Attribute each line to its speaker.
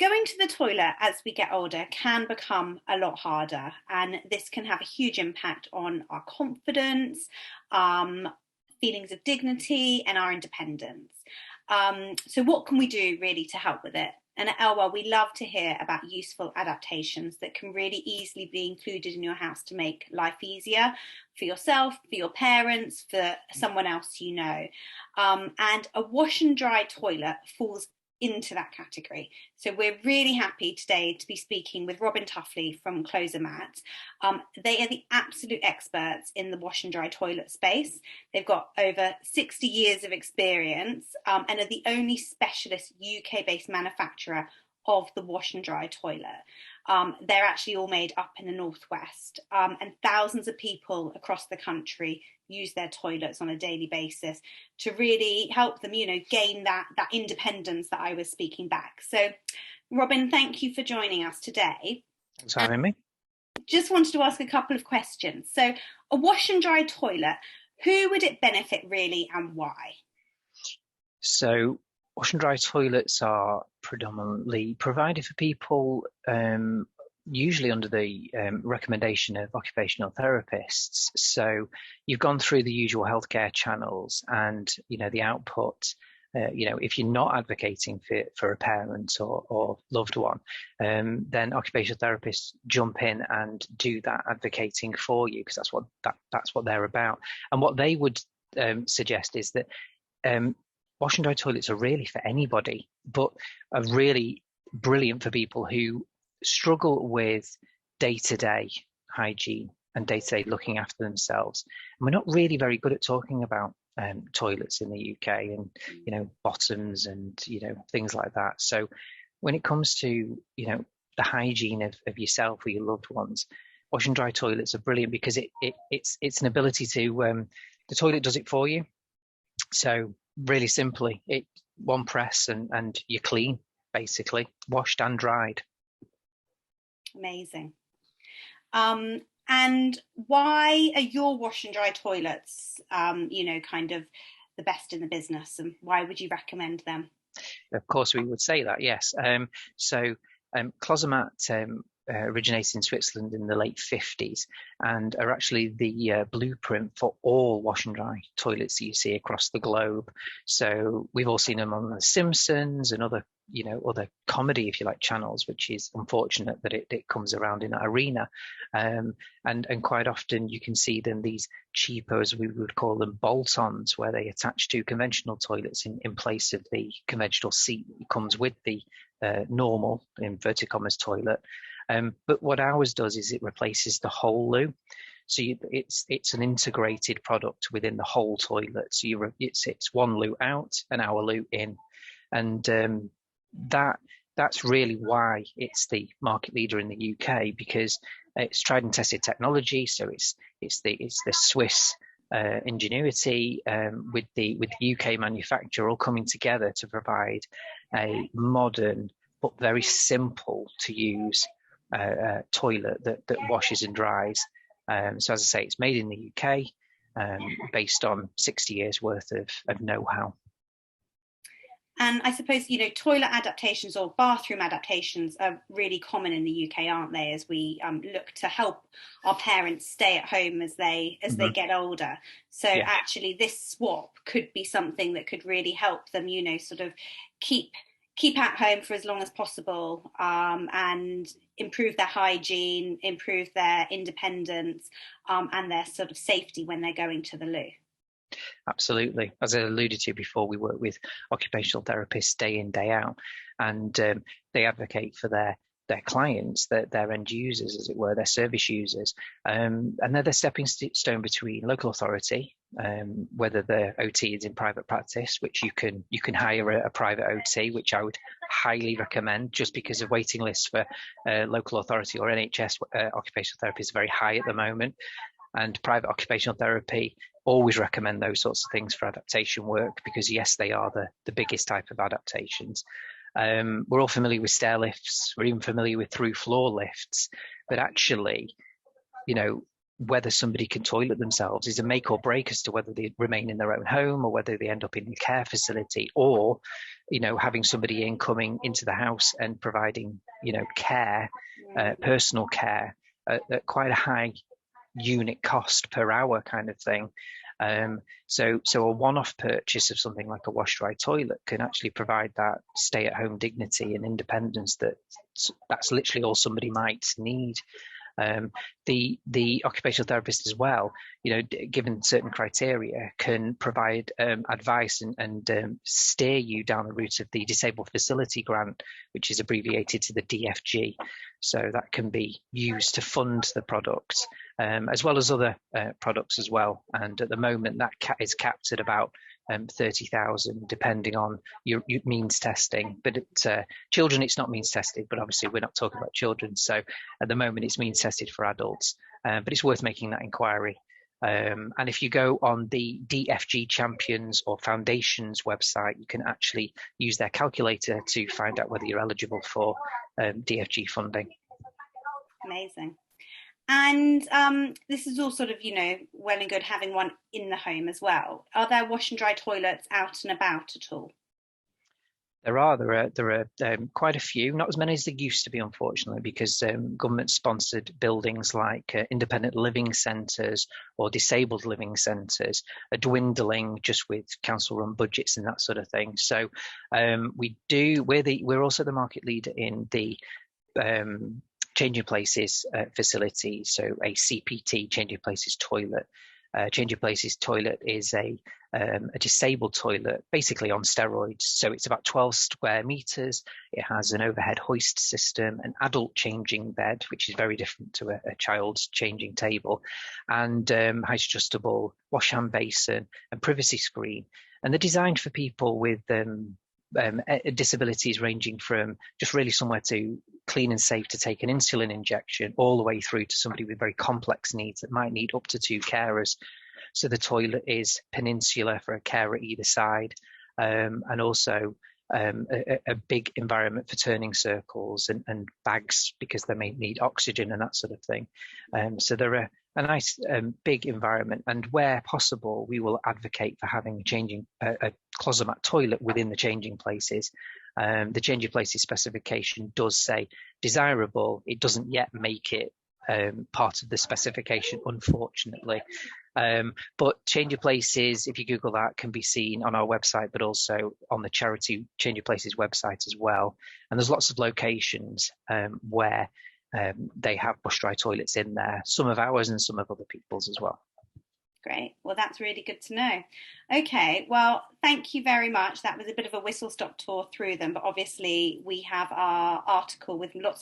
Speaker 1: going to the toilet as we get older can become a lot harder, and this can have a huge impact on our confidence, feelings of dignity, and our independence. So what can we do really to help with it? And at Elwell, we love to hear about useful adaptations that can really easily be included in your house to make life easier for yourself, for your parents, for someone else you know. And a wash and dry toilet falls into that category. So we're really happy today to be speaking with Robin Tuffley from Closomat. They are the absolute experts in the wash and dry toilet space. They've got over 60 years of experience and are the only specialist UK-based manufacturer of the wash and dry toilet. They're actually all made up in the Northwest, and thousands of people across the country use their toilets on a daily basis to really help them, gain that independence that I was speaking back. So, Robin, thank you for joining us today.
Speaker 2: Thanks for having me.
Speaker 1: Just wanted to ask a couple of questions. So, a wash and dry toilet, who would it benefit really, and why?
Speaker 2: So, wash and dry toilets are predominantly provided for people usually under the recommendation of occupational therapists. So you've gone through the usual healthcare channels and, the output, if you're not advocating for a parent or loved one, then occupational therapists jump in and do that advocating for you, because that's what they're about. And what they would suggest is that wash and dry toilets are really for anybody, but are really brilliant for people who struggle with day-to-day hygiene and day-to-day looking after themselves. And we're not really very good at talking about toilets in the UK and, bottoms and, things like that. So when it comes to, the hygiene of yourself or your loved ones, wash and dry toilets are brilliant because it's an ability to, the toilet does it for you. So really simply, one press and you're clean, basically, washed and dried.
Speaker 1: Amazing. And why are your wash and dry toilets, kind of the best in the business, and why would you recommend them?
Speaker 2: Of course, we would say that, yes. Closomat originated in Switzerland in the late 50s and are actually the blueprint for all wash and dry toilets that you see across the globe. So we've all seen them on The Simpsons and other comedy, if you like, channels, which is unfortunate that it comes around in that arena. And quite often you can see them, these cheaper, as we would call them, bolt-ons, where they attach to conventional toilets in place of the conventional seat that comes with the normal, in inverted commas, toilet. But what ours does is it replaces the whole loo. So it's an integrated product within the whole toilet. So it's one loo out and our loo in. And that's really why it's the market leader in the UK, because it's tried and tested technology. So it's the Swiss ingenuity with the UK manufacturer all coming together to provide a modern but very simple to use toilet that washes and dries. So as I say, it's made in the UK, based on 60 years worth of know-how.
Speaker 1: And I suppose, toilet adaptations or bathroom adaptations are really common in the UK, aren't they? As we look to help our parents stay at home as they get older. So yeah. Actually, this swap could be something that could really help them, sort of keep at home for as long as possible, and improve their hygiene, improve their independence, and their sort of safety when they're going to the loo.
Speaker 2: Absolutely. As I alluded to before, we work with occupational therapists day in, day out, and they advocate for their clients, their end users, as it were, their service users. And they're the stepping stone between local authority, whether the OT is in private practice, which you can hire a private OT, which I would highly recommend, just because of waiting lists for local authority or NHS occupational therapy is very high at the moment. And private occupational therapy always recommend those sorts of things for adaptation work, because yes, they are the biggest type of adaptations. We're all familiar with stair lifts. We're even familiar with through floor lifts, but actually, whether somebody can toilet themselves is a make or break as to whether they remain in their own home or whether they end up in a care facility, or, having somebody coming into the house and providing, care, personal care at quite a high unit cost per hour kind of thing. So a one-off purchase of something like a wash-dry toilet can actually provide that stay-at-home dignity and independence that's literally all somebody might need. The occupational therapist as well, given certain criteria, can provide advice and steer you down the route of the Disabled Facility Grant, which is abbreviated to the DFG. So that can be used to fund the product, as well as other products as well. And at the moment, that is capped at about 30,000, depending on your means testing. But children, it's not means tested, but obviously we're not talking about children. So at the moment, it's means tested for adults, but it's worth making that inquiry. And if you go on the DFG Champions or Foundations website, you can actually use their calculator to find out whether you're eligible for DFG funding.
Speaker 1: Amazing. And this is all sort of, well and good having one in the home as well. Are there wash and dry toilets out and about at all?
Speaker 2: There are quite a few, not as many as there used to be, unfortunately, because government-sponsored buildings like independent living centres or disabled living centres are dwindling just with council-run budgets and that sort of thing. So we're also the market leader in the changing places facility, so a CPT, changing places toilet. Changing places toilet is a disabled toilet, basically on steroids. So it's about 12 square meters. It has an overhead hoist system, an adult changing bed, which is very different to a child's changing table, and height adjustable wash hand basin and privacy screen. And they're designed for people with disabilities ranging from just really somewhere to clean and safe to take an insulin injection, all the way through to somebody with very complex needs that might need up to 2 carers. So the toilet is peninsular for a carer either side, and also a big environment for turning circles and bags because they may need oxygen and that sort of thing. So they're a nice big environment, and where possible, we will advocate for having a Closomat toilet within the changing places. The changing places specification does say desirable. It doesn't yet make it part of the specification, unfortunately. But Changing Places, if you Google that, can be seen on our website, but also on the charity Changing Places website as well. And there's lots of locations where they have wash dry toilets in there, some of ours and some of other people's as well.
Speaker 1: Great. Well, that's really good to know. Okay. Well, thank you very much. That was a bit of a whistle-stop tour through them, but obviously we have our article with lots